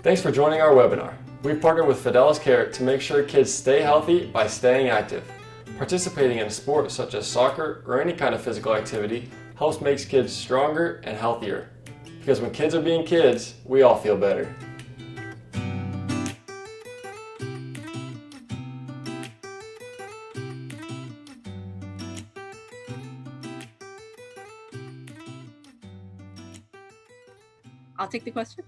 Thanks for joining our webinar. We've partnered with Fidelis Care to make sure kids stay healthy by staying active. Participating in a sport such as soccer or any kind of physical activity helps make kids stronger and healthier. Because when kids are being kids, we all feel better. I'll take the question.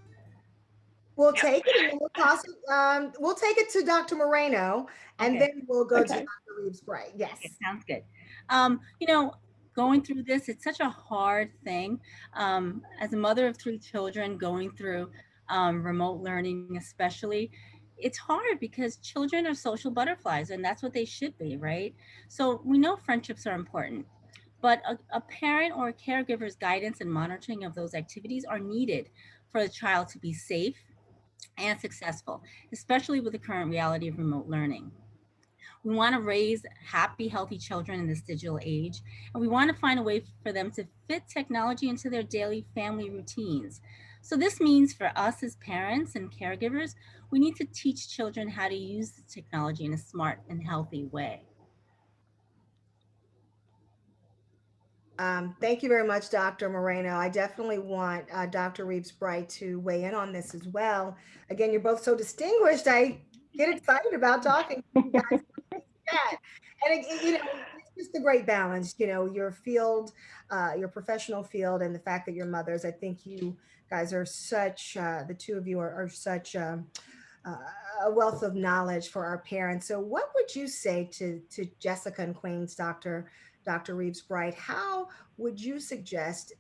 We'll take it and we'll toss it. We'll take it to Dr. Moreno, and Okay. then we'll go to Okay. Dr. Reeves-Bright. Yes. Okay, sounds good. Going through this, it's such a hard thing. As a mother of 3 children going through remote learning, especially, it's hard because children are social butterflies, and that's what they should be, right? So we know friendships are important, but a parent or a caregiver's guidance and monitoring of those activities are needed for the child to be safe and successful, especially with the current reality of remote learning. We want to raise happy, healthy children in this digital age, and we want to find a way for them to fit technology into their daily family routines. So this means for us as parents and caregivers, we need to teach children how to use the technology in a smart and healthy way. Thank you very much, Dr. Moreno. I definitely want Dr. Reeves-Bright to weigh in on this as well. Again, you're both so distinguished. I get excited about talking to you guys. And it's just a great balance. Your field, your professional field, and the fact that you're mothers. I think you guys are such. The two of you are such a wealth of knowledge for our parents. So, what would you say to Jessica and Queens, Dr. Reeves-Bright? How would you suggest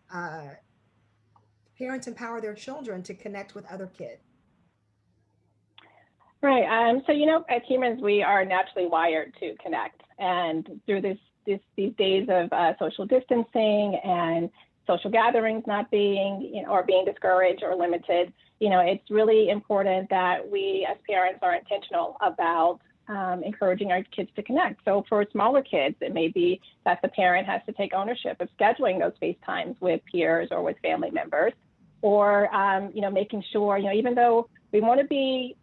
parents empower their children to connect with other kids? Right. So, as humans, we are naturally wired to connect. And through these days of social distancing and social gatherings not being, or being discouraged or limited, it's really important that we as parents are intentional about encouraging our kids to connect. So for smaller kids, it may be that the parent has to take ownership of scheduling those FaceTimes with peers or with family members, or, making sure, even though we want to be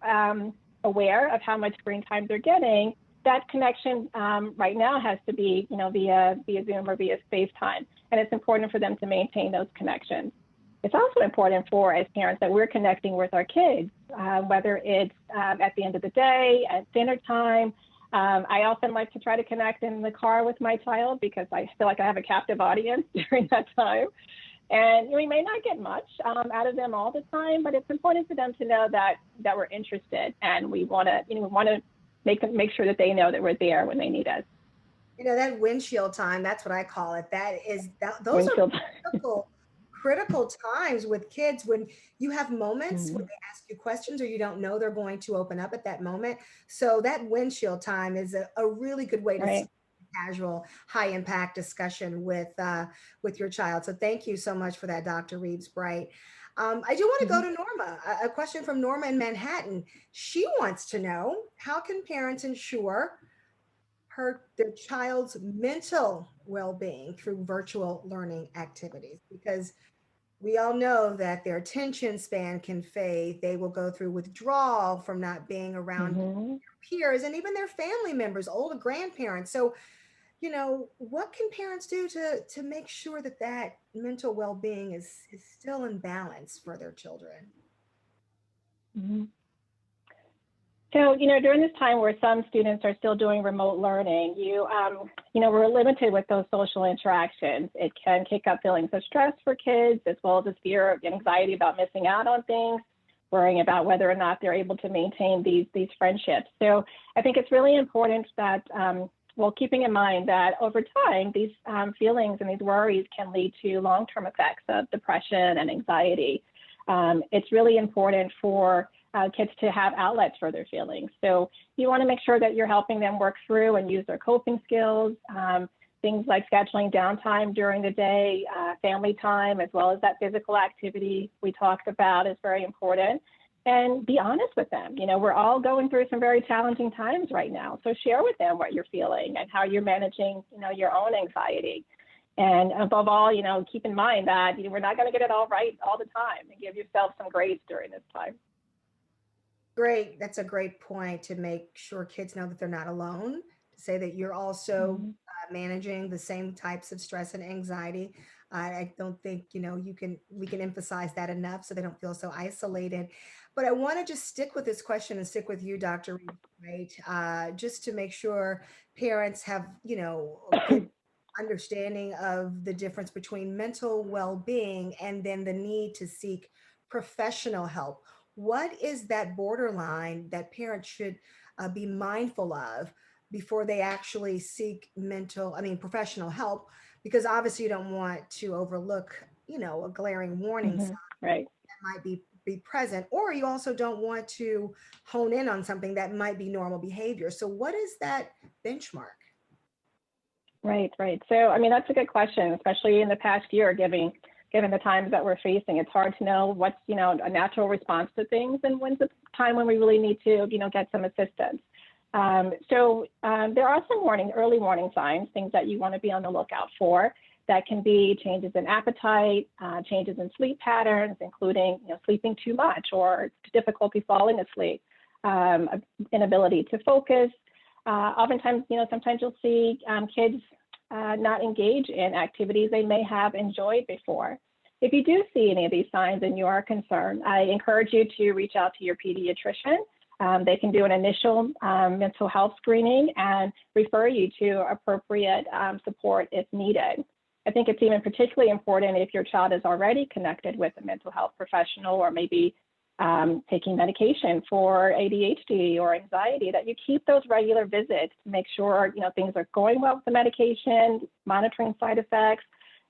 aware of how much screen time they're getting, that connection right now has to be, via Zoom or via FaceTime. And it's important for them to maintain those connections. It's also important for, as parents, that we're connecting with our kids, whether it's at the end of the day, at dinner time. I often like to try to connect in the car with my child because I feel like I have a captive audience during that time. And we may not get much out of them all the time, but it's important for them to know that we're interested, and we want to make sure that they know that we're there when they need us. That windshield time, that's what I call it. Those are critical times with kids, when you have moments when they ask you questions or you don't know they're going to open up at that moment. So that windshield time is a really good way to casual, high impact discussion with your child. So thank you so much for that, Dr. Reeves-Bright. I do want to go to Norma. A question from Norma in Manhattan. She wants to know, how can parents ensure their child's mental well-being through virtual learning activities? Because we all know that their attention span can fade. They will go through withdrawal from not being around their peers and even their family members, older grandparents. So, what can parents do to make sure that mental well-being is still in balance for their children? So, during this time where some students are still doing remote learning, we're limited with those social interactions. It can kick up feelings of stress for kids, as well as this fear of anxiety about missing out on things, worrying about whether or not they're able to maintain these friendships. So I think it's really important that, keeping in mind that over time, these feelings and these worries can lead to long-term effects of depression and anxiety. It's really important for kids to have outlets for their feelings. So you want to make sure that you're helping them work through and use their coping skills, things like scheduling downtime during the day, family time, as well as that physical activity we talked about is very important. And be honest with them. We're all going through some very challenging times right now. So share with them what you're feeling and how you're managing, your own anxiety. And above all, keep in mind that we're not going to get it all right all the time, and give yourself some grace during this time. Great. That's a great point to make sure kids know that they're not alone, to say that you're also Mhm. managing the same types of stress and anxiety. I don't think, we can emphasize that enough so they don't feel so isolated. But I want to just stick with this question and stick with you, Dr. Reed, right? Just to make sure parents have, a good understanding of the difference between mental well-being and then the need to seek professional help. What is that borderline that parents should be mindful of before they actually seek professional help? Because obviously you don't want to overlook, a glaring warning sign Right. that might be present, or you also don't want to hone in on something that might be normal behavior. So what is that benchmark? Right, right. So, I mean, that's a good question, especially in the past year, given the times that we're facing. It's hard to know what's, a natural response to things and when's the time when we really need to, get some assistance. There are some early warning signs, things that you want to be on the lookout for. That can be changes in appetite, changes in sleep patterns, including, sleeping too much or difficulty falling asleep, inability to focus. Oftentimes, sometimes you'll see kids not engage in activities they may have enjoyed before. If you do see any of these signs and you are concerned, I encourage you to reach out to your pediatrician. They can do an initial mental health screening and refer you to appropriate support if needed. I think it's even particularly important if your child is already connected with a mental health professional or maybe taking medication for ADHD or anxiety, that you keep those regular visits to make sure things are going well with the medication, monitoring side effects,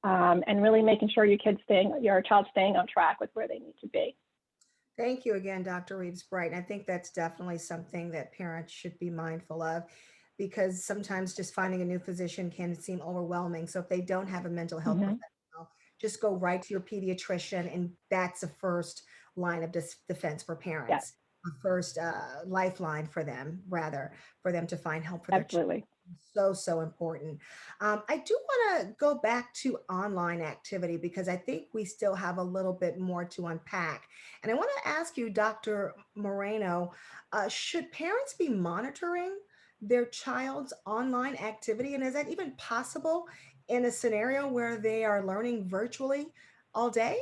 and really making sure your child staying on track with where they need to be. Thank you again, Dr. Reeves Bright. And I think that's definitely something that parents should be mindful of, because sometimes just finding a new physician can seem overwhelming. So if they don't have a mental health Mm-hmm. professional, just go right to your pediatrician. And that's the first line of defense for Yes, parents, a first lifeline for them, rather, for them to find help for their children. absolutely. So important. I do want to go back to online activity because I think we still have a little bit more to unpack. And I want to ask you, Dr. Moreno, should parents be monitoring their child's online activity? And is that even possible in a scenario where they are learning virtually all day?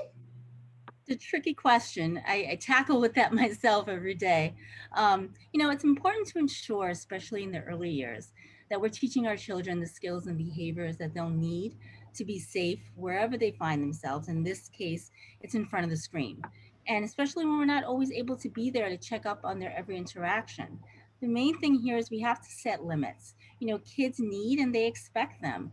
It's a tricky question. I tackle with that myself every day. It's important to ensure, especially in the early years, that we're teaching our children the skills and behaviors that they'll need to be safe wherever they find themselves. In this case, it's in front of the screen. And especially when we're not always able to be there to check up on their every interaction. The main thing here is we have to set limits. Kids need and they expect them.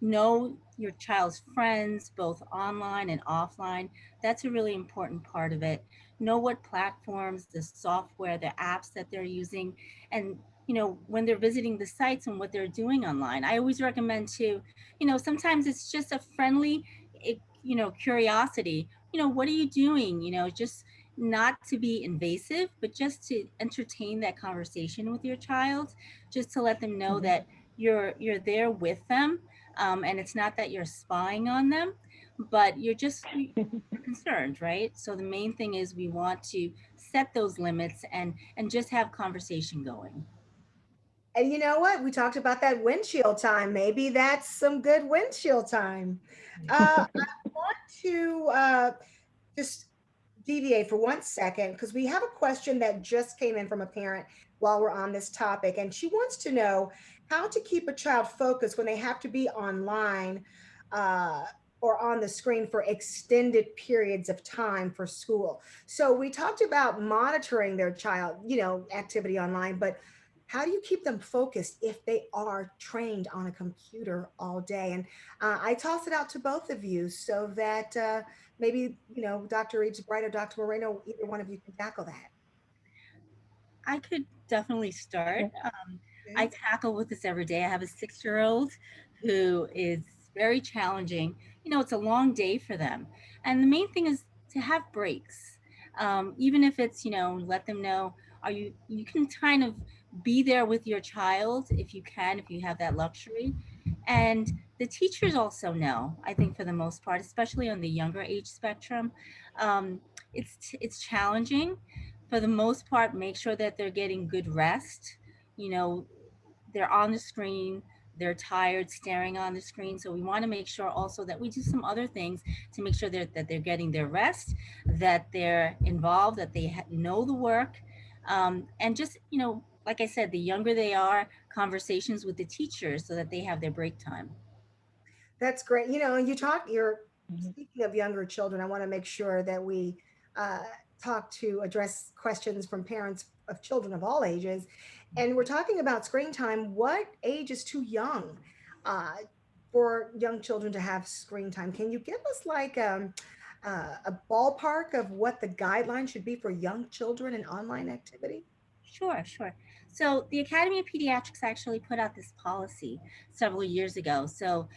Know your child's friends, both online and offline. That's a really important part of it. Know what platforms, the software, the apps that they're using, and when they're visiting the sites and what they're doing online. I always recommend to, sometimes it's just a friendly, curiosity. What are you doing? Just not to be invasive, but just to entertain that conversation with your child, just to let them know Mm-hmm. that you're there with them, and it's not that you're spying on them, but you're concerned, right? So the main thing is we want to set those limits and just have conversation going. And you know what? We talked about that windshield time. Maybe that's some good windshield time. I want to just deviate for 1 second because we have a question that just came in from a parent while we're on this topic. And she wants to know how to keep a child focused when they have to be online uh, or on the screen for extended periods of time for school. So we talked about monitoring their child, activity online, but how do you keep them focused if they are trained on a computer all day? And I toss it out to both of you so that maybe, Dr. Reeves Bright or Dr. Moreno, either one of you can tackle that. I could definitely start. I Okay. tackle with this every day. I have a 6-year-old who is very challenging. It's a long day for them. And the main thing is to have breaks. Even if it's, let them know, you can kind of be there with your child if you can, if you have that luxury. And the teachers also know, I think for the most part, especially on the younger age spectrum, it's challenging, For the most part, make sure that they're getting good rest. You know, they're on the screen, they're tired staring on the screen. So we want to make sure also that we do some other things to make sure that they're getting their rest, that they're involved, that they know the work. And just, like I said, the younger they are, conversations with the teachers so that they have their break time. That's great. You're speaking of younger children. I want to make sure that we uh, address questions from parents of children of all ages. And we're talking about screen time. What age is too young for young children to have screen time? Can you give us like a ballpark of what the guidelines should be for young children in online activity? Sure, sure. So the Academy of Pediatrics actually put out this policy several years ago. So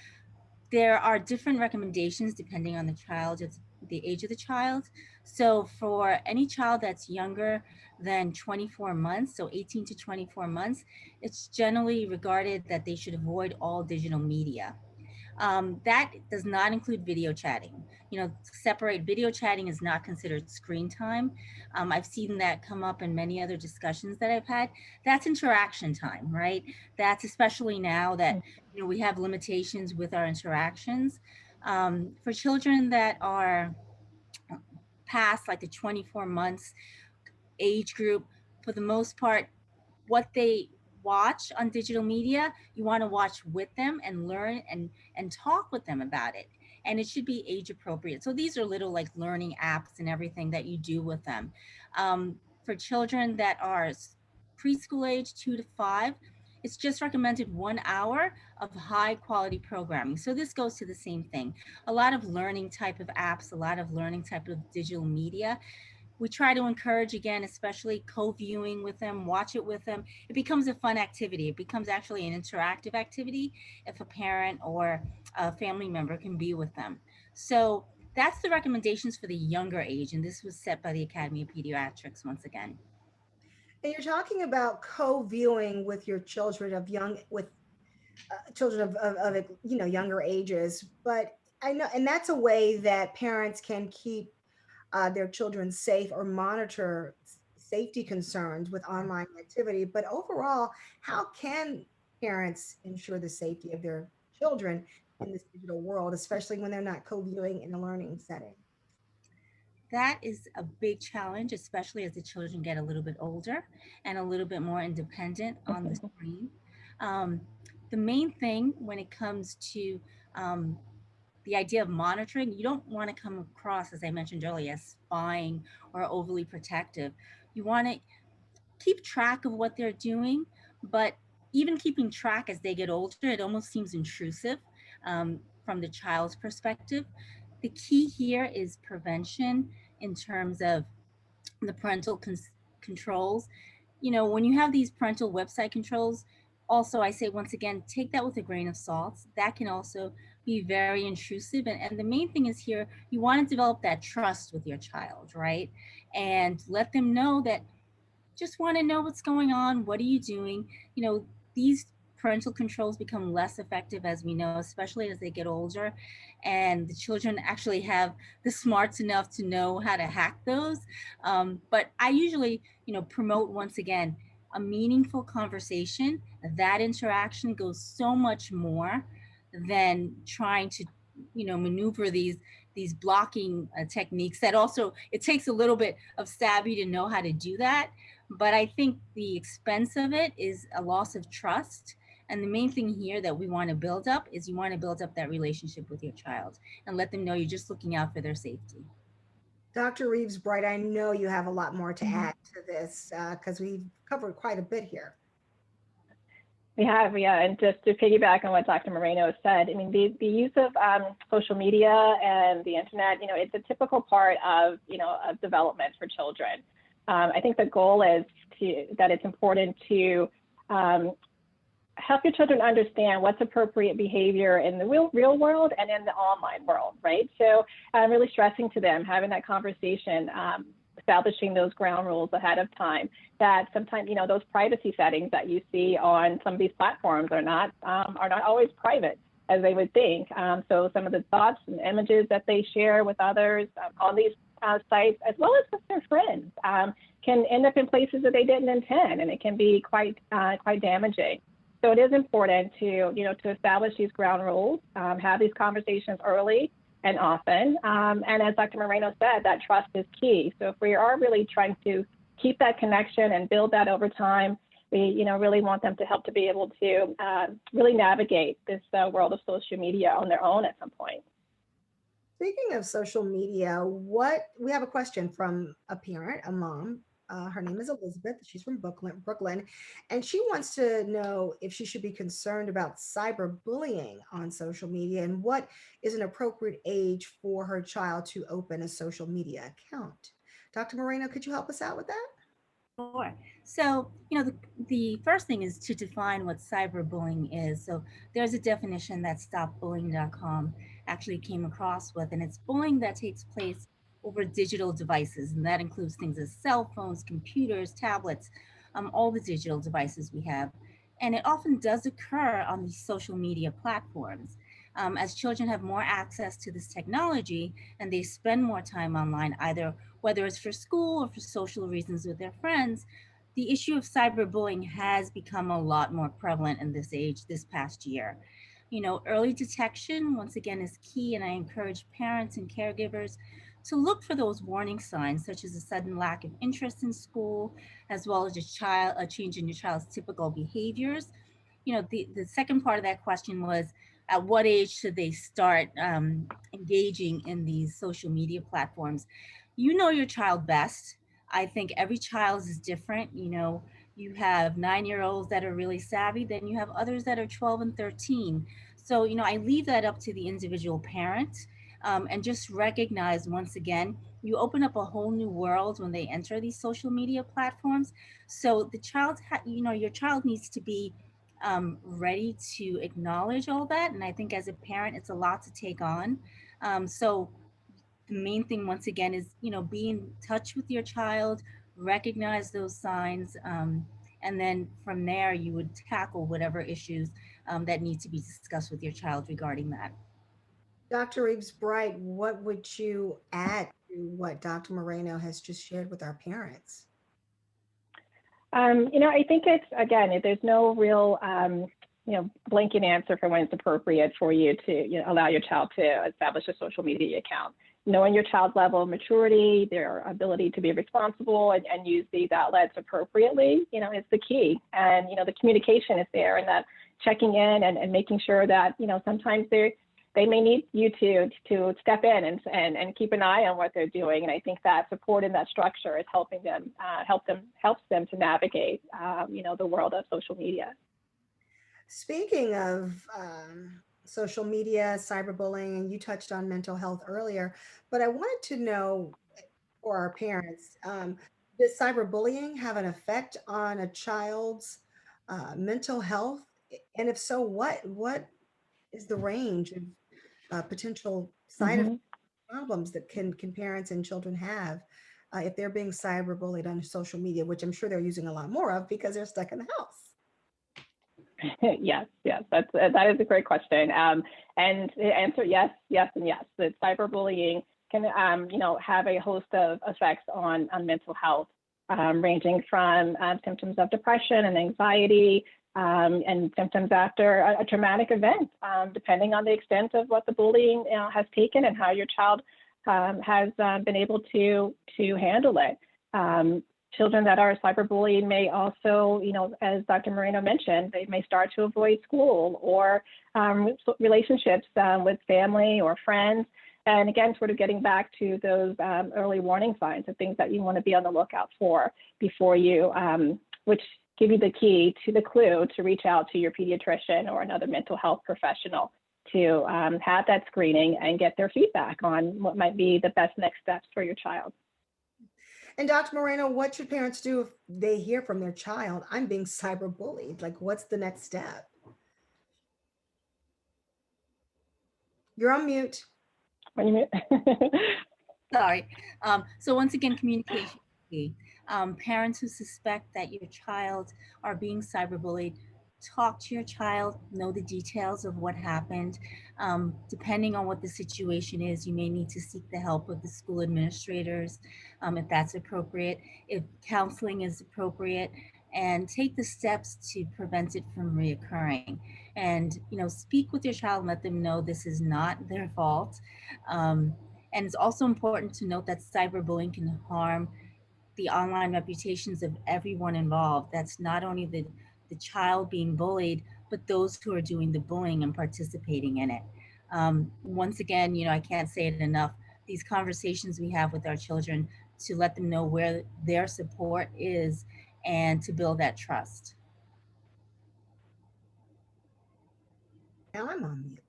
there are different recommendations depending on the child, the age of the child. So for any child that's younger than 24 months, so 18 to 24 months, it's generally regarded that they should avoid all digital media. That does not include video chatting. Separate video chatting is not considered screen time. I've seen that come up in many other discussions that I've had. That's interaction time, right? That's especially now that we have limitations with our interactions. For children that are past like the 24 months age group, for the most part, what they watch on digital media, you want to watch with them and learn and talk with them about it. And it should be age appropriate. So these are little like learning apps and everything that you do with them. For children that are preschool age 2 to 5, it's just recommended 1 hour of high quality programming. So this goes to the same thing. A lot of learning type of apps, a lot of learning type of digital media. We try to encourage, again, especially co-viewing with them, watch it with them. It becomes a fun activity. It becomes actually an interactive activity if a parent or a family member can be with them. So that's the recommendations for the younger age. And this was set by the Academy of Pediatrics once again. And you're talking about co-viewing with your children of young with children of younger ages, but I know, and that's a way that parents can keep their children safe or monitor safety concerns with online activity. But overall, how can parents ensure the safety of their children in this digital world, especially when they're not co-viewing in a learning setting? That is a big challenge, especially as the children get a little bit older and a little bit more independent on the screen. Um, the main thing when it comes to the idea of monitoring, you don't want to come across, as I mentioned earlier, as spying or overly protective. You want to keep track of what they're doing, but even keeping track as they get older, it almost seems intrusive from the child's perspective. The key here is prevention in terms of the parental controls. When you have these parental website controls, also I say once again, take that with a grain of salt. That can also be very intrusive. And the main thing is here, you want to develop that trust with your child, right? And let them know that just want to know what's going on. What are you doing? These parental controls become less effective as we know, especially as they get older. And the children actually have the smarts enough to know how to hack those. But I usually, promote once again, a meaningful conversation. That interaction goes so much more than trying to, maneuver these blocking techniques that also, it takes a little bit of savvy to know how to do that. But I think the expense of it is a loss of trust. And the main thing here that we want to build up is you want to build up that relationship with your child and let them know you're just looking out for their safety. Dr. Reeves Bright, I know you have a lot more to add to this because we've covered quite a bit here. We have, yeah, and just to piggyback on what Dr. Moreno said, I mean, the use of social media and the internet, it's a typical part of, of development for children. I think the goal is that it's important to help your children understand what's appropriate behavior in the real world and in the online world, right? So I'm really stressing to them, having that conversation, establishing those ground rules ahead of time, that sometimes, those privacy settings that you see on some of these platforms are not always private as they would think. So some of the thoughts and images that they share with others on these sites, as well as with their friends, can end up in places that they didn't intend, and it can be quite damaging. So it is important to, to establish these ground rules, have these conversations early and often. And as Dr. Moreno said, that trust is key. So if we are really trying to keep that connection and build that over time, we, really want them to help to be able to really navigate this world of social media on their own at some point. Speaking of social media, we have a question from a parent, a mom. Her name is Elizabeth. She's from Brooklyn, and she wants to know if she should be concerned about cyberbullying on social media and what is an appropriate age for her child to open a social media account. Dr. Moreno, could you help us out with that? Sure. So, the first thing is to define what cyberbullying is. So, there's a definition that stopbullying.com actually came across with, and it's bullying that takes place over digital devices, and that includes things as cell phones, computers, tablets, all the digital devices we have. And it often does occur on these social media platforms. As children have more access to this technology and they spend more time online, either whether it's for school or for social reasons with their friends, the issue of cyberbullying has become a lot more prevalent in this age this past year. Early detection, once again, is key, and I encourage parents and caregivers to look for those warning signs, such as a sudden lack of interest in school, as well as a change in your child's typical behaviors. The second part of that question was, at what age should they start engaging in these social media platforms? You know your child best. I think every child is different. You have 9-year-olds that are really savvy, then you have others that are 12 and 13. So, I leave that up to the individual parent, and just recognize, once again, you open up a whole new world when they enter these social media platforms. So the child, your child needs to be ready to acknowledge all that. And I think as a parent, it's a lot to take on. So the main thing, once again, is, be in touch with your child, recognize those signs, and then from there, you would tackle whatever issues that need to be discussed with your child regarding that. Dr. Reeves Bright, what would you add to what Dr. Moreno has just shared with our parents? I think it's, again, there's no real, blanket answer for when it's appropriate for you to allow your child to establish a social media account. Knowing your child's level of maturity, their ability to be responsible and use these outlets appropriately, is the key. And, the communication is there, and that checking in and making sure that, sometimes they may need you to step in and keep an eye on what they're doing. And I think that support in that structure is helps them to navigate, the world of social media. Speaking of social media, cyberbullying, and you touched on mental health earlier, but I wanted to know for our parents, does cyberbullying have an effect on a child's mental health? And if so, what is the range of potential side effect problems that can parents and children have if they're being cyberbullied on social media, which I'm sure they're using a lot more of because they're stuck in the house? Yes, that is a great question. And the answer, yes, and yes. That cyberbullying can, have a host of effects on mental health, ranging from symptoms of depression and anxiety, and symptoms after a traumatic event, depending on the extent of what the bullying has taken and how your child has been able to handle it. Children that are cyberbullied may also, as Dr. Moreno mentioned, they may start to avoid school or relationships with family or friends. And again, sort of getting back to those early warning signs of things that you want to be on the lookout for before you, which give you the key to the clue to reach out to your pediatrician or another mental health professional to have that screening and get their feedback on what might be the best next steps for your child. And Dr. Moreno, what should parents do if they hear from their child, I'm being cyberbullied? Like, what's the next step? You're on mute. What do you mean? Sorry. So once again, communication is key. Parents who suspect that your child are being cyberbullied, talk to your child, know the details of what happened. Depending on what the situation is, you may need to seek the help of the school administrators if that's appropriate, if counseling is appropriate, and take the steps to prevent it from reoccurring. And, speak with your child and let them know this is not their fault. Um, and it's also important to note that cyberbullying can harm the online reputations of everyone involved. That's not only the child being bullied, but those who are doing the bullying and participating in it. Once again, I can't say it enough. These conversations we have with our children to let them know where their support is and to build that trust. Now I'm on mute.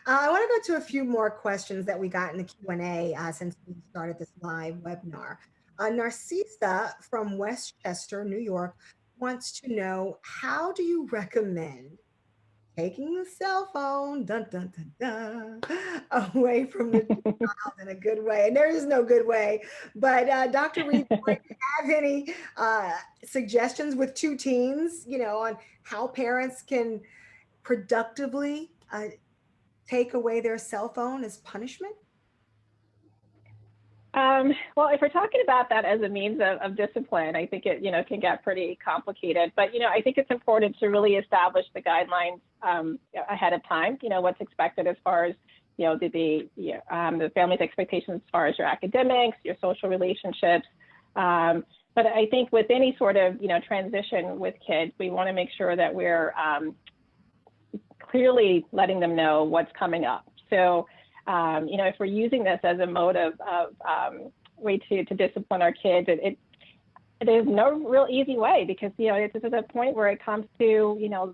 I want to go to a few more questions that we got in the Q&A since we started this live webinar. Narcissa from Westchester, New York, wants to know, how do you recommend taking the cell phone dun, dun, dun, dun, away from the child in a good way? And there is no good way. But Dr. Reed, do you have any suggestions with two teens, on how parents can productively take away their cell phone as punishment? Well, if we're talking about that as a means of discipline, I think it, can get pretty complicated. But, I think it's important to really establish the guidelines ahead of time, what's expected as far as, the family's expectations as far as your academics, your social relationships. But I think with any sort of, transition with kids, we want to make sure that we're clearly letting them know what's coming up. So, if we're using this as a mode of way to discipline our kids, there's no real easy way, because, it's to the point where it comes to,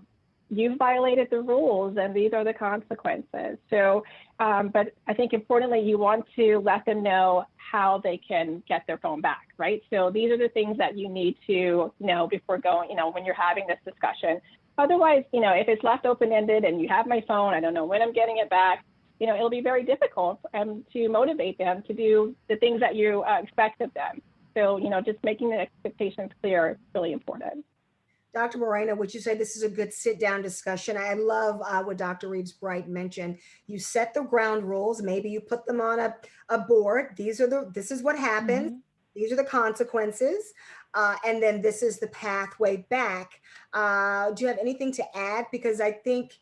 you've violated the rules and these are the consequences. So, but I think importantly, you want to let them know how they can get their phone back, right? So these are the things that you need to know before going, when you're having this discussion. Otherwise, if it's left open-ended and you have my phone, I don't know when I'm getting it back, it'll be very difficult to motivate them to do the things that you expect of them. So, just making the expectations clear is really important. Dr. Moreno, would you say this is a good sit-down discussion? I love what Dr. Reeves-Bright mentioned. You set the ground rules. Maybe you put them on a board. This is what happens. Mm-hmm. These are the consequences. And then this is the pathway back. Do you have anything to add? Because I think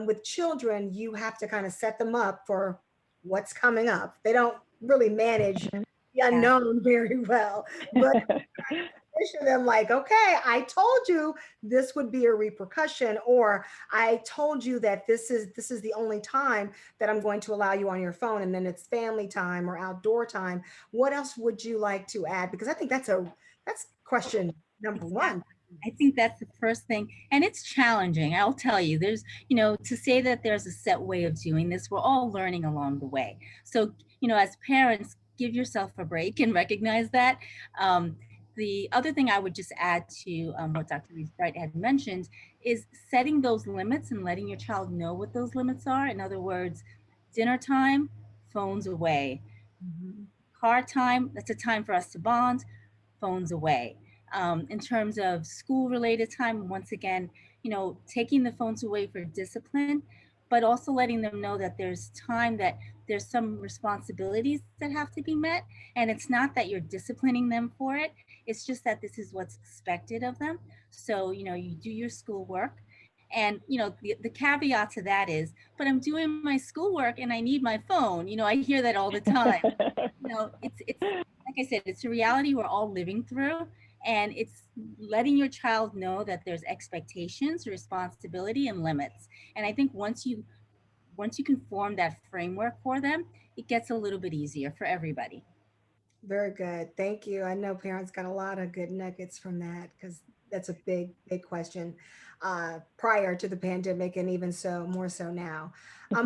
with children, you have to kind of set them up for what's coming up. They don't really manage the unknown very well. But position them like, okay, I told you this would be a repercussion, or I told you that this is the only time that I'm going to allow you on your phone, and then it's family time or outdoor time. What else would you like to add? Because I think that's question number one. I think that's the first thing. And it's challenging. I'll tell you, there's, to say that there's a set way of doing this, we're all learning along the way. So, as parents, give yourself a break and recognize that. The other thing I would just add to what Dr. Reeves-Bright had mentioned is setting those limits and letting your child know what those limits are. In other words, dinner time, phones away. Mm-hmm. Car time, that's a time for us to bond, phones away. In terms of school-related time, once again, taking the phones away for discipline, but also letting them know that there's time, that there's some responsibilities that have to be met. And it's not that you're disciplining them for it. It's just that this is what's expected of them. So, you do your schoolwork. And, the caveat to that is, but I'm doing my schoolwork and I need my phone. I hear that all the time. It's like I said, it's a reality we're all living through. And it's letting your child know that there's expectations, responsibility, and limits. And I think once you can form that framework for them, it gets a little bit easier for everybody. Very good. Thank you. I know parents got a lot of good nuggets from that, because that's a big question prior to the pandemic, and even more so now. We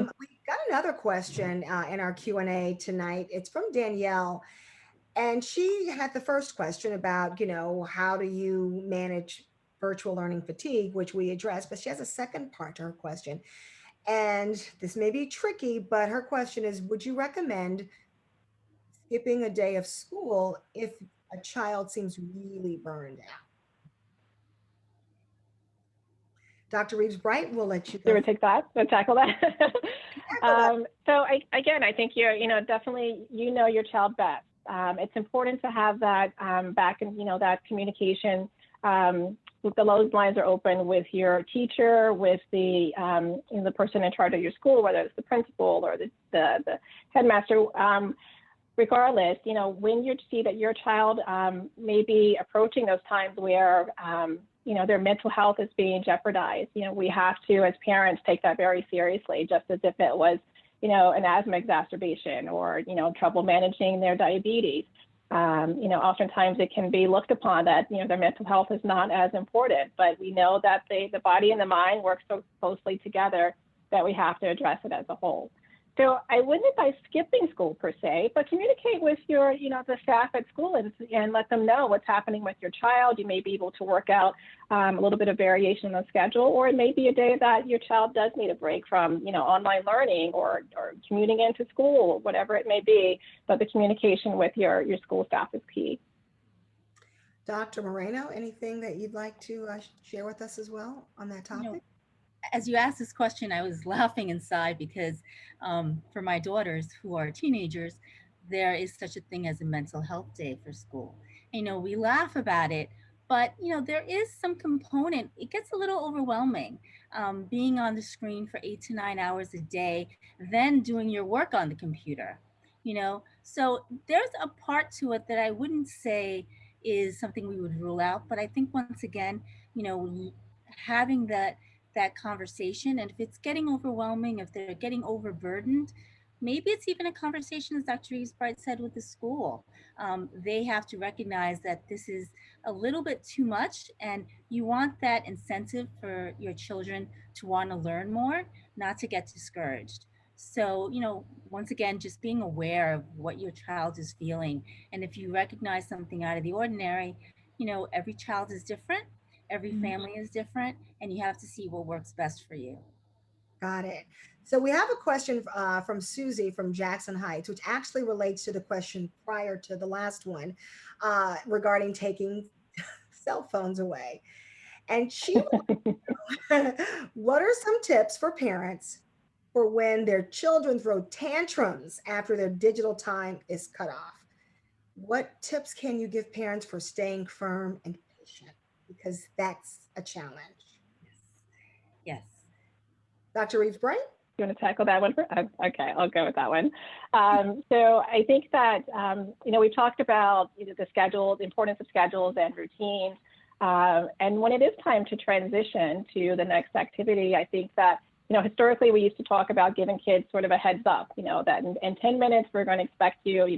got another question in our Q&A tonight. It's from Danielle. And she had the first question about, how do you manage virtual learning fatigue, which we addressed, but she has a second part to her question. And this may be tricky, but her question is, would you recommend skipping a day of school if a child seems really burned out? Dr. Reeves-Bright, we'll let you Do go. we take that? We'll tackle that. Again, I think definitely your child best. It's important to have that back and that communication. Those lines are open with your teacher, with the the person in charge of your school, whether it's the principal or the headmaster. Regardless, when you see that your child may be approaching those times where their mental health is being jeopardized, we have to, as parents, take that very seriously, just as if it was, an asthma exacerbation or, trouble managing their diabetes. Oftentimes it can be looked upon that, their mental health is not as important, but we know that the body and the mind work so closely together that we have to address it as a whole. So I wouldn't by skipping school per se, but communicate with your, the staff at school and let them know what's happening with your child. You may be able to work out a little bit of variation on the schedule, or it may be a day that your child does need a break from, online learning or commuting into school, whatever it may be. But the communication with your school staff is key. Dr. Moreno, anything that you'd like to share with us as well on that topic? As you asked this question, I was laughing inside because for my daughters who are teenagers, there is such a thing as a mental health day for school. We laugh about it, but there is some component. It gets a little overwhelming being on the screen for 8 to 9 hours a day, then doing your work on the computer. So there's a part to it that I wouldn't say is something we would rule out, but I think once again, having that conversation, and if it's getting overwhelming, if they're getting overburdened, maybe it's even a conversation, as Dr. Reeves-Bright said, with the school. They have to recognize that this is a little bit too much, and you want that incentive for your children to want to learn more, not to get discouraged. So, once again, just being aware of what your child is feeling. And if you recognize something out of the ordinary, every child is different. Every family is different, and you have to see what works best for you. Got it. So we have a question from Susie from Jackson Heights, which actually relates to the question prior to the last one regarding taking cell phones away. And she what are some tips for parents for when their children throw tantrums after their digital time is cut off? What tips can you give parents for staying firm and patient? Because that's a challenge. Yes. Dr. Reeves-Bright? You want to tackle that one? Okay, I'll go with that one. So I think that, we've talked about the schedule, the importance of schedules and routines. And when it is time to transition to the next activity, I think that, historically we used to talk about giving kids sort of a heads up, that in 10 minutes we're going to expect you'll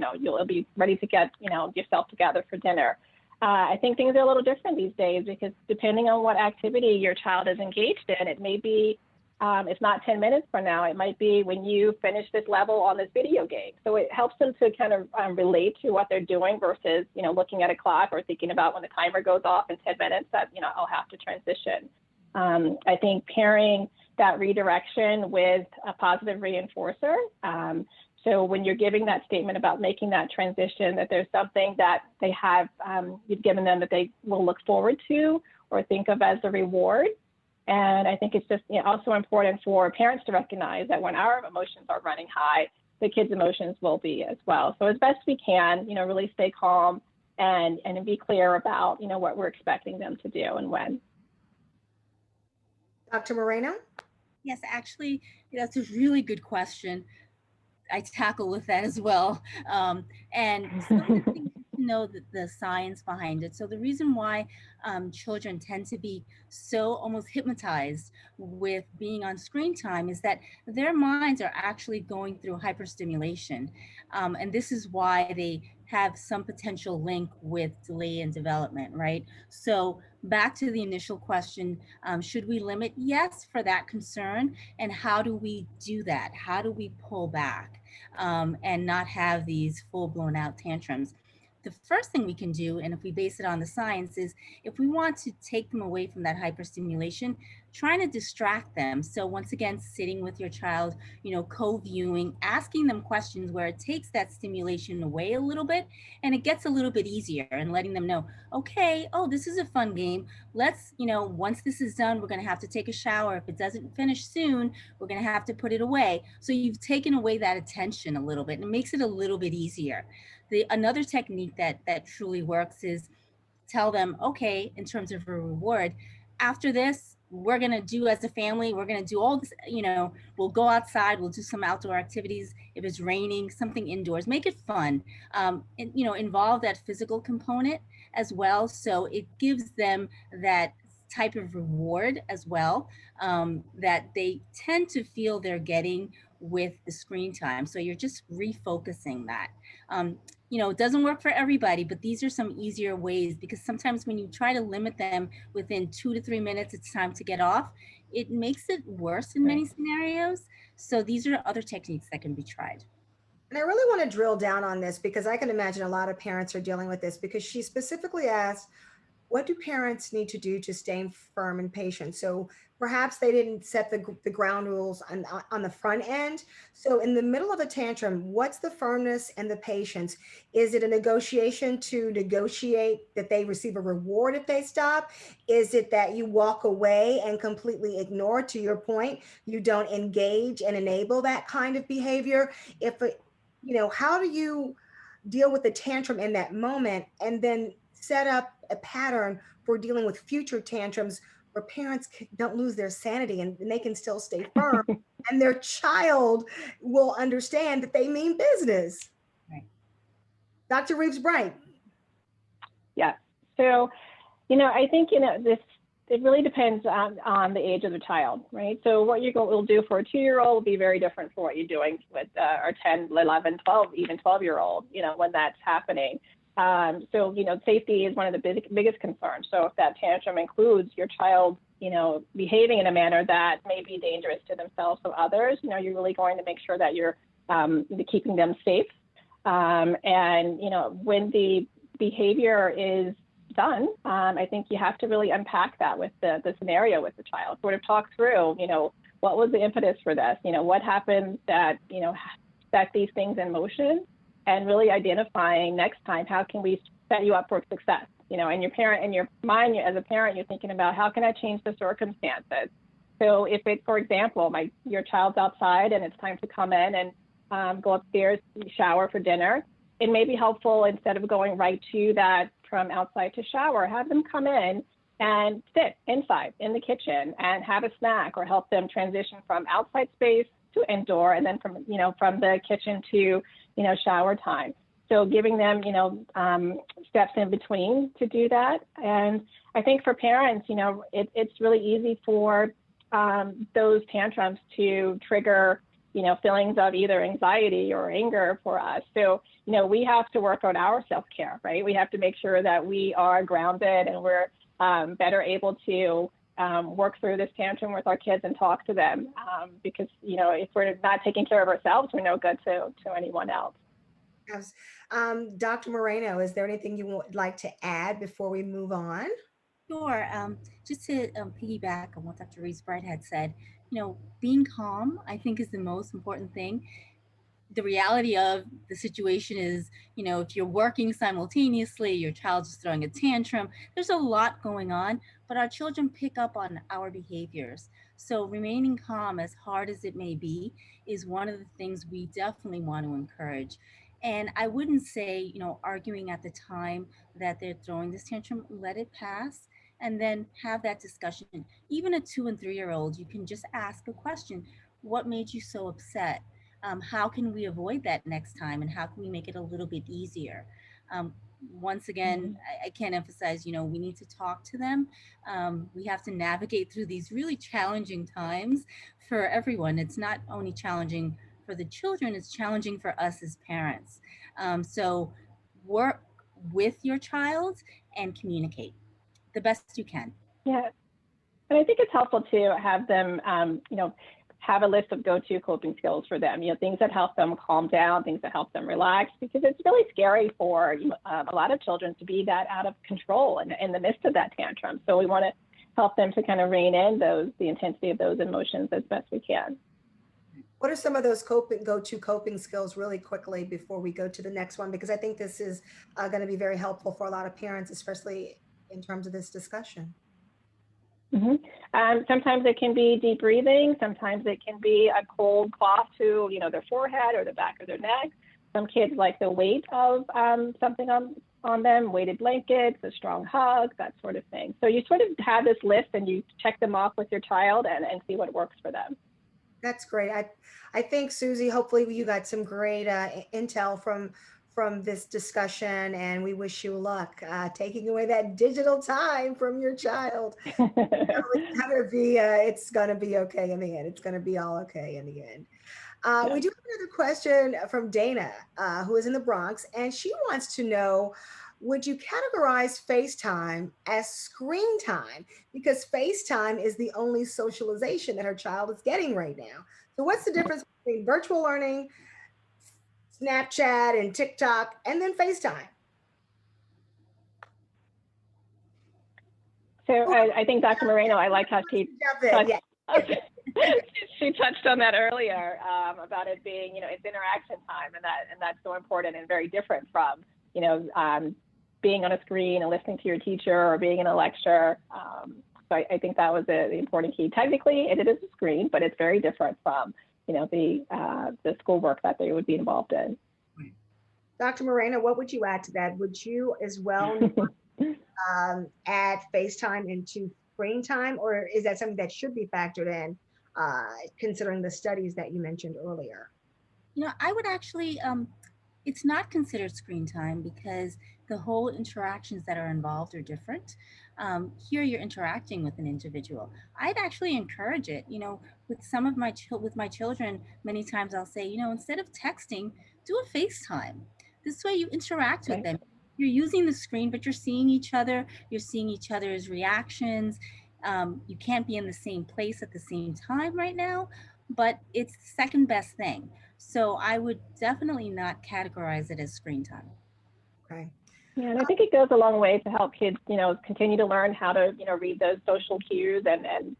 be ready to get, yourself together for dinner. I think things are a little different these days because depending on what activity your child is engaged in, it may be, it's not 10 minutes from now. It might be when you finish this level on this video game. So it helps them to kind of relate to what they're doing versus, looking at a clock or thinking about when the timer goes off in 10 minutes that, I'll have to transition. I think pairing that redirection with a positive reinforcer. So when you're giving that statement about making that transition, that there's something that they have, you've given them that they will look forward to or think of as a reward. And I think it's just also important for parents to recognize that when our emotions are running high, the kids' emotions will be as well. So as best we can, really stay calm and be clear about, what we're expecting them to do and when. Dr. Moreno? Yes, actually, that's a really good question. I tackle with that as well. And some of the things to know the science behind it. So the reason why children tend to be so almost hypnotized with being on screen time is that their minds are actually going through hyperstimulation. And this is why they have some potential link with delay in development, right? So back to the initial question, should we limit? Yes, for that concern. And how do we do that? How do we pull back and not have these full blown out tantrums? The first thing we can do, and if we base it on the science, is if we want to take them away from that hyperstimulation, trying to distract them. So once again, sitting with your child, co-viewing, asking them questions where it takes that stimulation away a little bit and it gets a little bit easier, and letting them know, okay, oh, this is a fun game. Let's, once this is done, we're going to have to take a shower. If it doesn't finish soon, we're going to have to put it away. So you've taken away that attention a little bit, and it makes it a little bit easier. Another technique that truly works is tell them, okay, in terms of a reward, after this, we're going to do, as a family, we're going to do all this, we'll go outside, we'll do some outdoor activities. If it's raining, something indoors, make it fun. And, involve that physical component as well. So it gives them that type of reward as well, that they tend to feel they're getting with the screen time. So you're just refocusing that. It doesn't work for everybody, but these are some easier ways, because sometimes when you try to limit them within 2 to 3 minutes, it's time to get off, it makes it worse in many scenarios. So these are other techniques that can be tried. And I really want to drill down on this, because I can imagine a lot of parents are dealing with this, because she specifically asked, what do parents need to do to stay firm and patient? So perhaps they didn't set the ground rules on the front end. So in the middle of a tantrum, what's the firmness and the patience? Is it a negotiation to negotiate that they receive a reward if they stop? Is it that you walk away and completely ignore, to your point, you don't engage and enable that kind of behavior? How do you deal with the tantrum in that moment, and then set up a pattern for dealing with future tantrums where parents don't lose their sanity and they can still stay firm and their child will understand that they mean business? Right. Dr. Reeves-Bright. Yeah. So, I think, it really depends on the age of the child, right? So what you will do for a 2-year-old will be very different from what you're doing with our 10, 11, 12, even 12-year-old, when that's happening. So, safety is one of the biggest concerns. So if that tantrum includes your child, behaving in a manner that may be dangerous to themselves or others, you're really going to make sure that you're keeping them safe. And, when the behavior is done, I think you have to really unpack that with the scenario with the child, sort of talk through, what was the impetus for this? What happened that, set these things in motion? And really identifying next time, how can we set you up for success? And in your mind, as a parent, you're thinking about, how can I change the circumstances? So if it's, for example, your child's outside and it's time to come in and go upstairs, shower for dinner, it may be helpful, instead of going right to that from outside to shower, have them come in and sit inside in the kitchen and have a snack, or help them transition from outside space to indoor, and then from the kitchen to, shower time. So giving them, steps in between to do that. And I think for parents, it's really easy for those tantrums to trigger, feelings of either anxiety or anger for us. So, we have to work on our self-care, right? We have to make sure that we are grounded and we're better able to work through this tantrum with our kids and talk to them, because, if we're not taking care of ourselves, we're no good to anyone else. Yes. Dr. Moreno, is there anything you would like to add before we move on? Sure. Just to piggyback on what Dr. Reeves-Bright had said, being calm, I think, is the most important thing. The reality of the situation is, if you're working simultaneously, your child's just throwing a tantrum, there's a lot going on, but our children pick up on our behaviors. So remaining calm, as hard as it may be, is one of the things we definitely want to encourage. And I wouldn't say, arguing at the time that they're throwing this tantrum, let it pass and then have that discussion. Even a 2 and 3-year-old, you can just ask a question. What made you so upset? How can we avoid that next time? And how can we make it a little bit easier? Once again, I can't emphasize, we need to talk to them. We have to navigate through these really challenging times for everyone. It's not only challenging for the children, it's challenging for us as parents. So work with your child and communicate the best you can. Yeah. And I think it's helpful to have them, have a list of go-to coping skills for them, things that help them calm down, things that help them relax, because it's really scary for a lot of children to be that out of control in the midst of that tantrum. So we want to help them to kind of rein in the intensity of those emotions as best we can. What are some of those go-to coping skills really quickly before we go to the next one? Because I think this is going to be very helpful for a lot of parents, especially in terms of this discussion. Sometimes it can be deep breathing. Sometimes it can be a cold cloth to, their forehead or the back of their neck. Some kids like the weight of something on them, weighted blankets, a strong hug, that sort of thing. So you sort of have this list and you check them off with your child and see what works for them. That's great. I think, Susie, hopefully you got some great intel from this discussion, and we wish you luck taking away that digital time from your child. It's gonna be okay in the end. It's gonna be all okay in the end. We do have another question from Dana, who is in the Bronx, and she wants to know, would you categorize FaceTime as screen time? Because FaceTime is the only socialization that her child is getting right now. So what's the difference between virtual learning, Snapchat and TikTok, and then FaceTime? So I think Dr. Moreno, I like how she she touched on that earlier about it being, it's interaction time, and that's so important and very different from, being on a screen and listening to your teacher or being in a lecture. So I think that was the important key. Technically, it is a screen, but it's very different from, the schoolwork that they would be involved in. Dr. Moreno, what would you add to that? Would you as well add FaceTime into screen time, or is that something that should be factored in, considering the studies that you mentioned earlier? I would actually, it's not considered screen time because the whole interactions that are involved are different. Here you're interacting with an individual. I'd actually encourage it. With some of my children, many times I'll say, instead of texting, do a FaceTime. This way you interact with them. You're using the screen, but you're seeing each other. You're seeing each other's reactions. You can't be in the same place at the same time right now, but it's the second best thing. So I would definitely not categorize it as screen time. Okay. Yeah, and I think it goes a long way to help kids, continue to learn how to, read those social cues and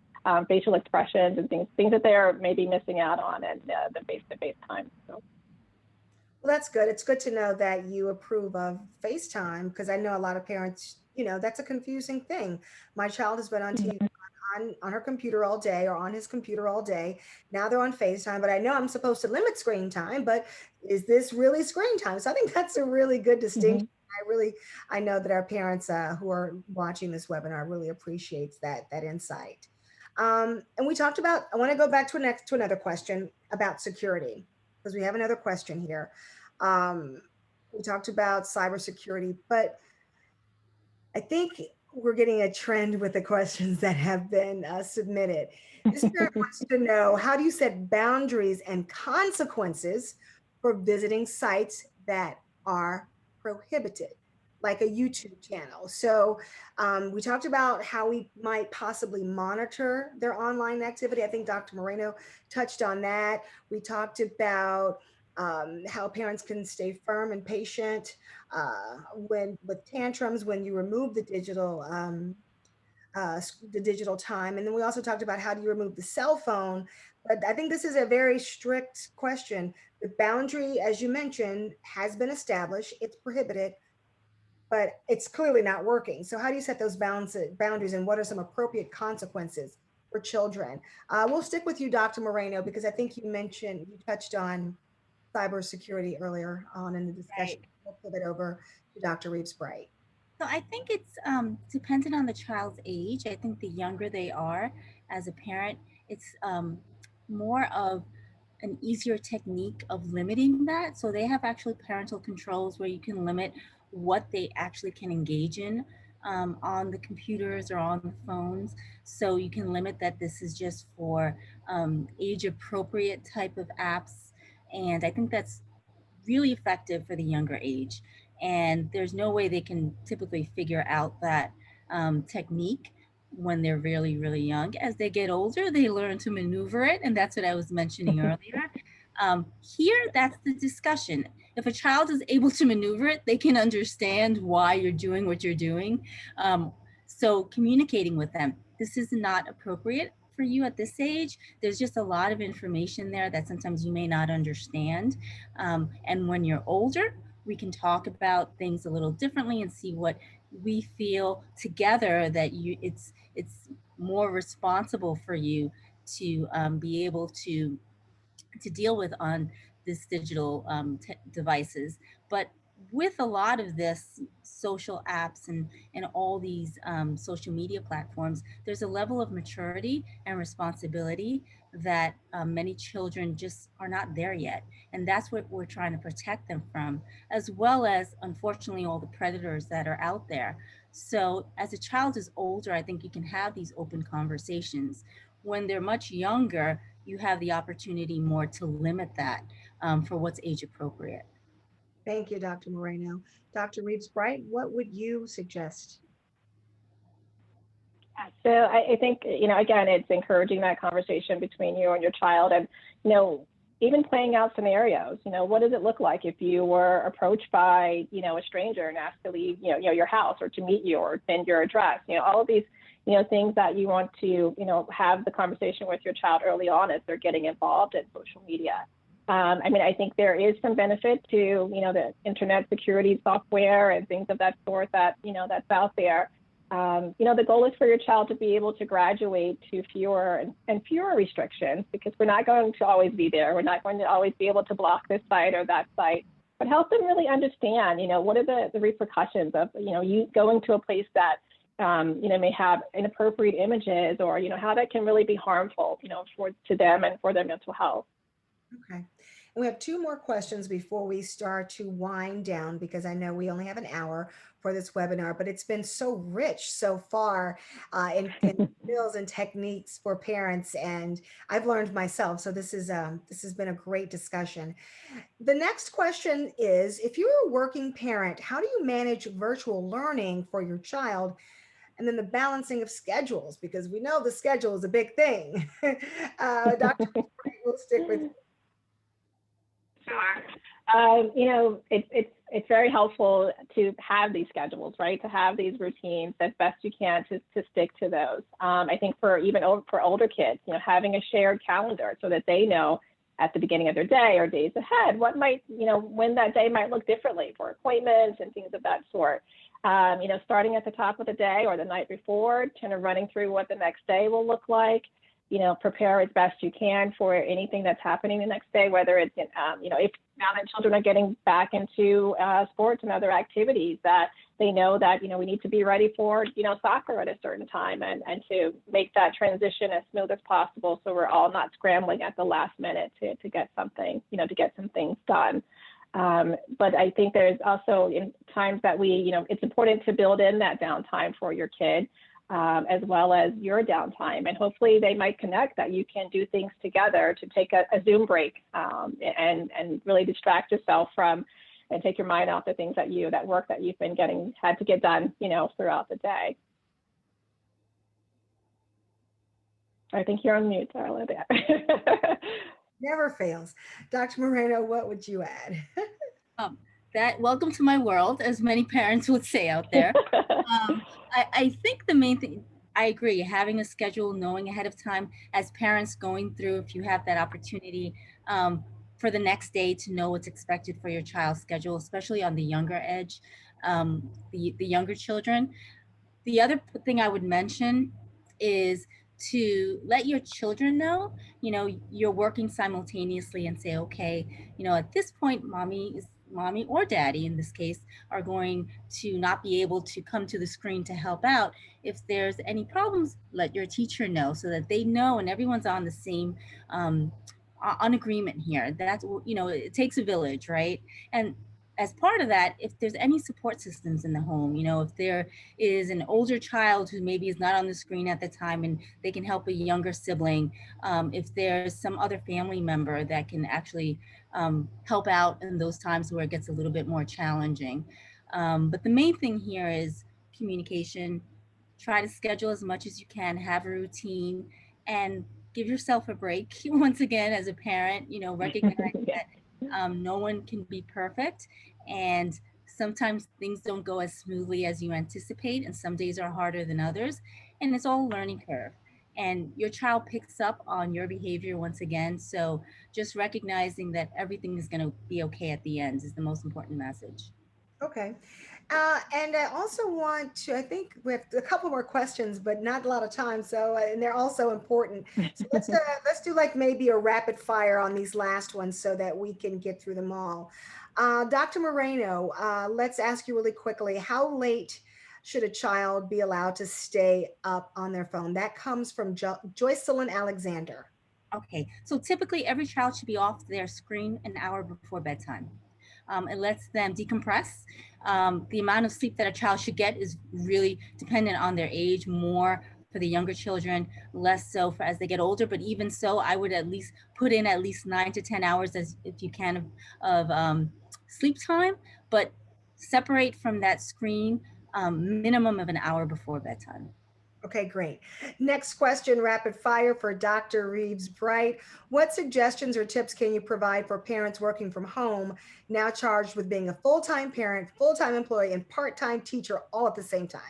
facial expressions and things that they're maybe missing out on in the face-to-face time. So. Well, that's good. It's good to know that you approve of FaceTime, because I know a lot of parents, that's a confusing thing. My child has been on TV on her computer all day or on his computer all day. Now they're on FaceTime, but I know I'm supposed to limit screen time, but is this really screen time? So I think that's a really good distinction. I know that our parents who are watching this webinar really appreciates that insight. And we talked about, I want to go back to another question about security, because we have another question here. We talked about cybersecurity, but I think we're getting a trend with the questions that have been submitted. This parent wants to know, how do you set boundaries and consequences for visiting sites that are prohibited, like a YouTube channel? So we talked about how we might possibly monitor their online activity. I think Dr. Moreno touched on that. We talked about how parents can stay firm and patient with tantrums when you remove the digital time. And then we also talked about how do you remove the cell phone. But I think this is a very strict question. The boundary, as you mentioned, has been established. It's prohibited, but it's clearly not working. So how do you set those boundaries, and what are some appropriate consequences for children? We'll stick with you, Dr. Moreno, because I think you touched on cybersecurity earlier on in the discussion. Right. We'll pivot over to Dr. Reeves-Bright. So I think it's dependent on the child's age. I think the younger they are, as a parent, it's more of an easier technique of limiting that. So they have actually parental controls where you can limit what they actually can engage in on the computers or on the phones. So you can limit that this is just for age appropriate type of apps. And I think that's really effective for the younger age. And there's no way they can typically figure out that technique when they're really, really young. As they get older, they learn to maneuver it. And that's what I was mentioning earlier. Here, that's the discussion. If a child is able to maneuver it, they can understand why you're doing what you're doing. So communicating with them. this is not appropriate for you at this age. There's just a lot of information there that sometimes you may not understand. And when you're older, we can talk about things a little differently and see what we feel together that it's more responsible for you to be able to deal with on this digital devices. But with a lot of this social apps and all these social media platforms, there's a level of maturity and responsibility that many children just are not there yet. And that's what we're trying to protect them from, as well as, unfortunately, all the predators that are out there. So as a child is older, I think you can have these open conversations. When they're much younger, you have the opportunity more to limit that for what's age appropriate. Thank you, Dr. Moreno. Dr. Reeves-Bright, what would you suggest? So I think, again, it's encouraging that conversation between you and your child, and, even playing out scenarios. What does it look like if you were approached by, a stranger and asked to leave, your house, or to meet you, or send your address? All of these, things that you want to, have the conversation with your child early on as they're getting involved in social media. I think there is some benefit to, the internet security software and things of that sort that, that's out there. The goal is for your child to be able to graduate to fewer and fewer restrictions, because we're not going to always be there. We're not going to always be able to block this site or that site, but help them really understand, what are the repercussions of, you going to a place that, may have inappropriate images, or, how that can really be harmful, to them and for their mental health. Okay. And we have two more questions before we start to wind down, because I know we only have an hour for this webinar, but it's been so rich so far in skills and techniques for parents, and I've learned myself. So this has been a great discussion. The next question is, if you're a working parent, how do you manage virtual learning for your child? And then the balancing of schedules, because we know the schedule is a big thing. Dr. We'll stick with you. Sure. It's very helpful to have these schedules, right? To have these routines as best you can to stick to those. I think for older kids, having a shared calendar so that they know at the beginning of their day or days ahead what might, when that day might look differently for appointments and things of that sort. Starting at the top of the day or the night before, kind of running through what the next day will look like. Prepare as best you can for anything that's happening the next day, whether it's, if now that children are getting back into sports and other activities, that they know that, we need to be ready for, soccer at a certain time, and to make that transition as smooth as possible, so we're all not scrambling at the last minute to get something, to get some things done. But I think there's also in times that it's important to build in that downtime for your kid. As well as your downtime. And hopefully they might connect that you can do things together to take a Zoom break and really distract yourself from and take your mind off the things that work that you've been had to get done, throughout the day. I think you're on mute, Darla. Never fails. Dr. Moreno, what would you add? Welcome to my world, as many parents would say out there. I think the main thing, I agree, having a schedule, knowing ahead of time as parents going through, if you have that opportunity for the next day to know what's expected for your child's schedule, especially on the younger edge, the younger children. The other thing I would mention is to let your children know, you're working simultaneously, and say, okay, at this point, mommy or daddy in this case are going to not be able to come to the screen to help out. If there's any problems, let your teacher know, so that they know and everyone's on the same on agreement here. That's, it takes a village, right? And as part of that, if there's any support systems in the home, if there is an older child who maybe is not on the screen at the time and they can help a younger sibling, if there's some other family member that can actually help out in those times where it gets a little bit more challenging. But the main thing here is communication. Try to schedule as much as you can, have a routine, and give yourself a break. Once again, as a parent, recognize that no one can be perfect, and sometimes things don't go as smoothly as you anticipate, and some days are harder than others. and it's all a learning curve. And your child picks up on your behavior once again. So just recognizing that everything is going to be okay at the end is the most important message. Okay. And I also want to, I think we have a couple more questions, but not a lot of time. So, and they're also important. So let's do like maybe a rapid fire on these last ones so that we can get through them all. Dr. Moreno, let's ask you really quickly, how late should a child be allowed to stay up on their phone? That comes from Joycelyn Alexander. Okay, so typically every child should be off their screen an hour before bedtime. It lets them decompress. The amount of sleep that a child should get is really dependent on their age, more for the younger children, less so for as they get older. But even so, I would at least put in at least 9 to 10 hours, as if you can, of sleep time, but separate from that screen minimum of an hour before bedtime. Okay, great. Next question, rapid fire for Dr. Reeves Bright. What suggestions or tips can you provide for parents working from home, now charged with being a full-time parent, full-time employee, and part-time teacher all at the same time?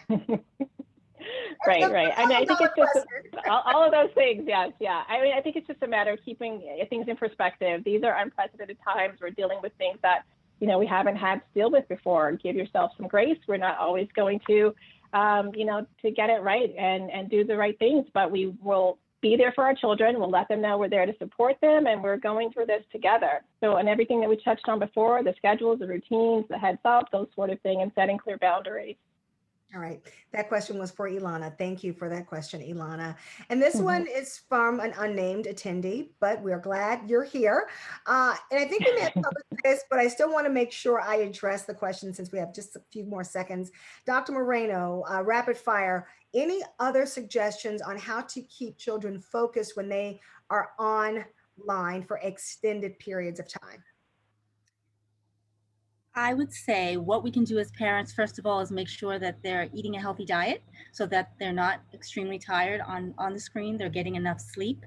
Right. I mean, I think it's just all of those things. Yes. Yeah. I mean, I think it's just a matter of keeping things in perspective. These are unprecedented times. We're dealing with things that, we haven't had to deal with before. Give yourself some grace. We're not always going to, to get it right and do the right things, but we will be there for our children. We'll let them know we're there to support them, and we're going through this together. So, and everything that we touched on before, the schedules, the routines, the heads up, those sort of things, and setting clear boundaries. All right. That question was for Ilana. Thank you for that question, Ilana. And this one is from an unnamed attendee, but we're glad you're here. And I think we may have covered this, but I still want to make sure I address the question since we have just a few more seconds. Dr. Moreno, rapid fire, any other suggestions on how to keep children focused when they are online for extended periods of time? I would say what we can do as parents, first of all, is make sure that they're eating a healthy diet so that they're not extremely tired on the screen. They're getting enough sleep.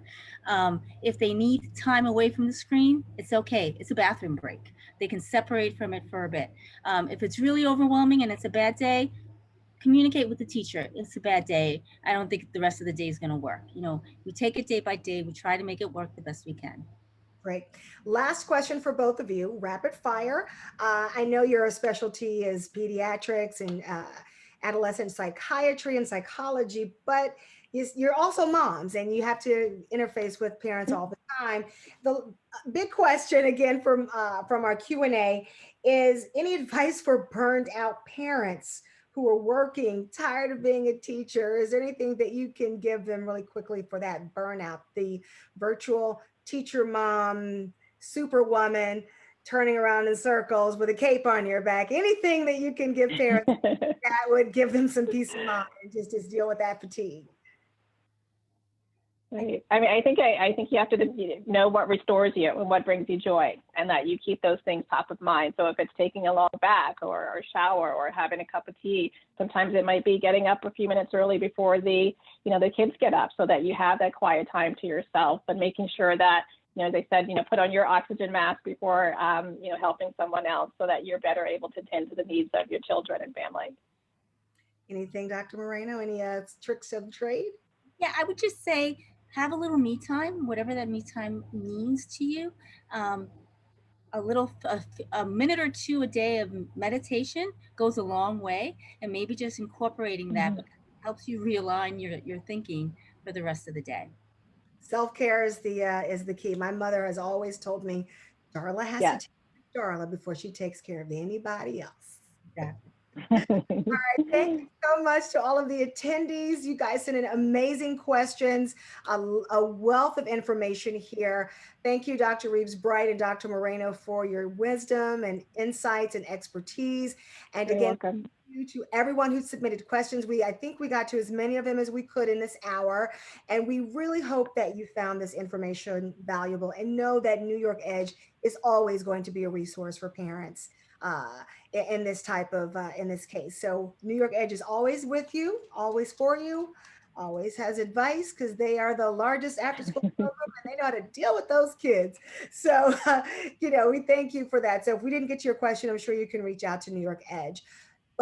If they need time away from the screen, it's okay. It's a bathroom break. They can separate from it for a bit. If it's really overwhelming and it's a bad day, communicate with the teacher. It's a bad day. I don't think the rest of the day is going to work. We take it day by day. We try to make it work the best we can. Great. Last question for both of you, rapid fire. I know your specialty is pediatrics and adolescent psychiatry and psychology, but you're also moms and you have to interface with parents all the time. The big question again from our Q&A is, any advice for burned out parents who are working, tired of being a teacher? Is there anything that you can give them really quickly for that burnout, the virtual teacher mom, superwoman, turning around in circles with a cape on your back? Anything that you can give parents that would give them some peace of mind and just deal with that fatigue? Right. I mean, I think you have to know what restores you and what brings you joy, and that you keep those things top of mind. So if it's taking a long bath or a shower or having a cup of tea, sometimes it might be getting up a few minutes early before the kids get up, so that you have that quiet time to yourself, but making sure that, as I said, put on your oxygen mask before, helping someone else, so that you're better able to tend to the needs of your children and family. Anything, Dr. Moreno? Any tricks of the trade? Yeah, I would just say, have a little me time, whatever that me time means to you. A minute or two a day of meditation goes a long way, and maybe just incorporating that helps you realign your thinking for the rest of the day. Self-care is the key. My mother has always told me, Darla has to take care of Darla before she takes care of anybody else. Yeah. All right, thank you so much to all of the attendees. You guys sent in amazing questions, a wealth of information here. Thank you, Dr. Reeves Bright and Dr. Moreno, for your wisdom and insights and expertise. And You're again, welcome. thank you to everyone who submitted questions. I think we got to as many of them as we could in this hour. And we really hope that you found this information valuable, and know that New York Edge is always going to be a resource for parents in this type of, in this case. So New York Edge is always with you, always for you, always has advice, because they are the largest after school program and they know how to deal with those kids. So, we thank you for that. So if we didn't get to your question, I'm sure you can reach out to New York Edge.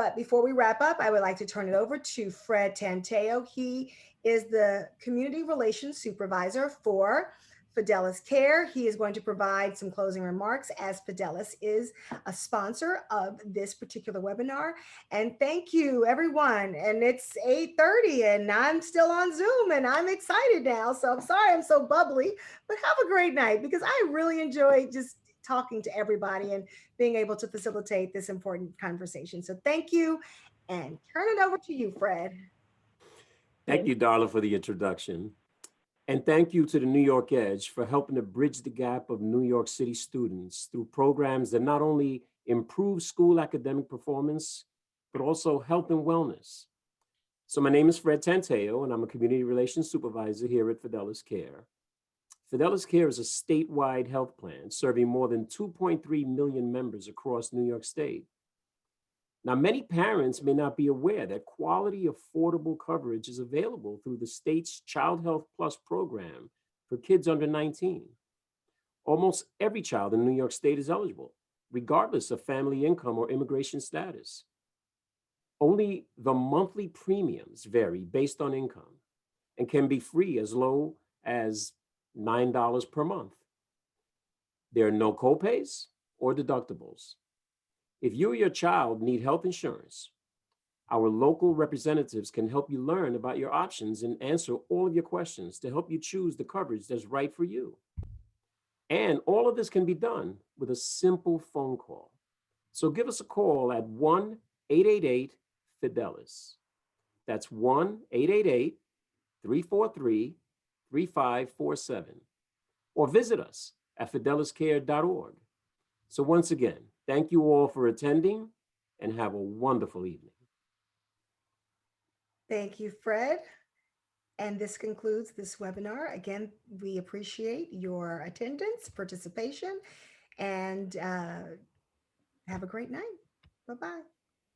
But before we wrap up, I would like to turn it over to Fred Tanteo. He is the Community Relations Supervisor for Fidelis Care. He is going to provide some closing remarks as Fidelis is a sponsor of this particular webinar. And thank you, everyone. And it's 8:30 and I'm still on Zoom and I'm excited now. So I'm sorry I'm so bubbly, but have a great night because I really enjoyed just talking to everybody and being able to facilitate this important conversation. So thank you, and turn it over to you, Fred. Thank you, Darla, for the introduction. And thank you to the New York Edge for helping to bridge the gap of New York City students through programs that not only improve school academic performance, but also health and wellness. So my name is Fred Tanteo, and I'm a Community Relations Supervisor here at Fidelis Care. Fidelis Care is a statewide health plan serving more than 2.3 million members across New York State. Now, many parents may not be aware that quality, affordable coverage is available through the state's Child Health Plus program for kids under 19. Almost every child in New York State is eligible, regardless of family income or immigration status. Only the monthly premiums vary based on income and can be free as low as $9 per month. There are no copays or deductibles. If you or your child need health insurance, our local representatives can help you learn about your options and answer all of your questions to help you choose the coverage that's right for you. And all of this can be done with a simple phone call. So give us a call at 1-888-FIDELIS. That's 1-888-343-3547. Or visit us at fideliscare.org. So once again, thank you all for attending and have a wonderful evening. Thank you, Fred. And this concludes this webinar. Again, we appreciate your attendance, participation, and have a great night. Bye-bye.